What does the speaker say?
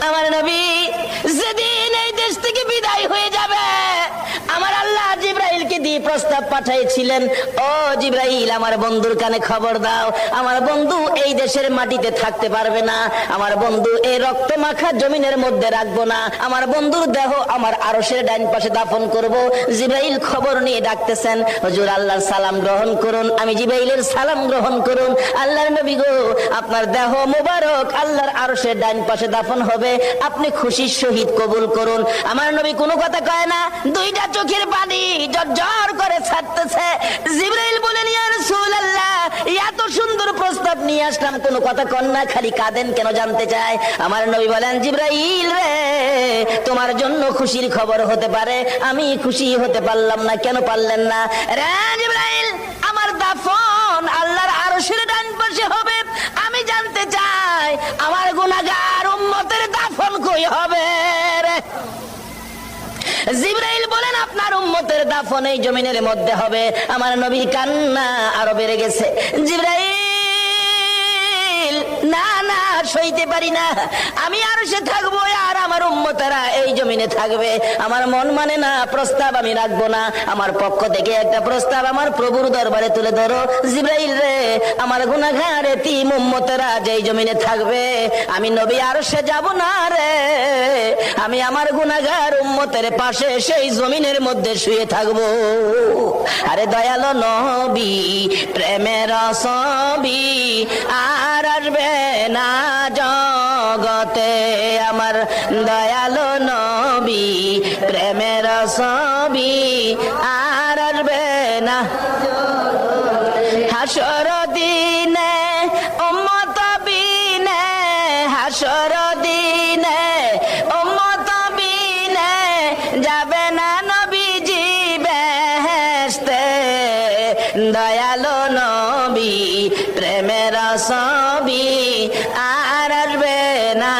আমার নবী যেদিন এই দেশ থেকে বিদায় হয়ে যাবে, আমার আল্লাহ জিবরাইলকে দিয়ে প্রস্তাব পাঠিয়েছিলেন, ও জিবরাইল আমার বন্ধুর কানে খবর দাও, আমার বন্ধু এই দেশের মাটিতে থাকতে পারবে না, আমার বন্ধু এই রক্ত মাখা জমিনের মধ্যে রাখবো না, আমার বন্ধুর দেহ আমার আরশের ডাইন পাশে দাফন করব। জিবরাইল খবর নিয়ে ডাকতেছেন, হুজুর আল্লাহর সালাম গ্রহণ করুন। আমি জিবরাইলের সালাম গ্রহণ করুন। আল্লাহর নবী গো, আপনার দেহ মুবারক আল্লাহর আরশের ডাইন পাশে দাফন হবে, আপনি খুশির সহিত কবুল করুন। আমার নবী কোনো কথা কয় না, দুইটা চোখের পানি ঝরঝর করে ছাড়তেছে। জিবরাইল বলেন, ইয়া রাসূলুল্লাহ, এত সুন্দর প্রস্তাব নিয়ে আসলাম, কোনো কথা কন না, খালি কাঁদেন কেন জানতে চাই। আমার নবী বলেন, জিবরাইল রে, তোমার জন্য খুশির খবর হতে পারে, আমি খুশি হতে পারলাম না। কেন পারলেন না? রে জিবরাইল, আমার দাফন আল্লাহর আরশের ডান পাশে হবে, আমি জানতে চাই আমার গুনাহগার উম্মতের দাফন কই হবে রে? জিবরাইল বলেন, আপনার উম্মতের দাফন এই জমিনের মধ্যে হবে। আমার নবীর কান্না আরো বেড়ে গেছে। জিবরাইল, না না, সইতে পারি না, আমি আর সে থাকবো আর আমার উম্মতেরা এই জমিনে থাকবে। আমার মন মানে না, প্রস্তাব আমি রাখবো না। আমার পক্ষ থেকে একটা প্রস্তাব আমার প্রভুর দরবারে তুলে ধরো। জিবরাইল রে, আমার গুনাহগার এতিম উম্মতেরা যেই জমিনে থাকবে, আমি নবী আর সে যাব না রে, আমি আমার গুনাহগার উম্মতের পাশে সেই জমিনের মধ্যে শুয়ে থাকবো। আরে দয়ালো নবী, প্রেমের ছবি আর আসবে না জগতে, আমার দয়ালো নবী, প্রেমের ছবি আর আসবে না। হাসর দিনে উম্মত বিনে, হাসর দিনে উম্মত বিনে যাবে না নবীজি বেহেশতে। দয়ালো নবী, প্রেমের ছবি আর আসবে না।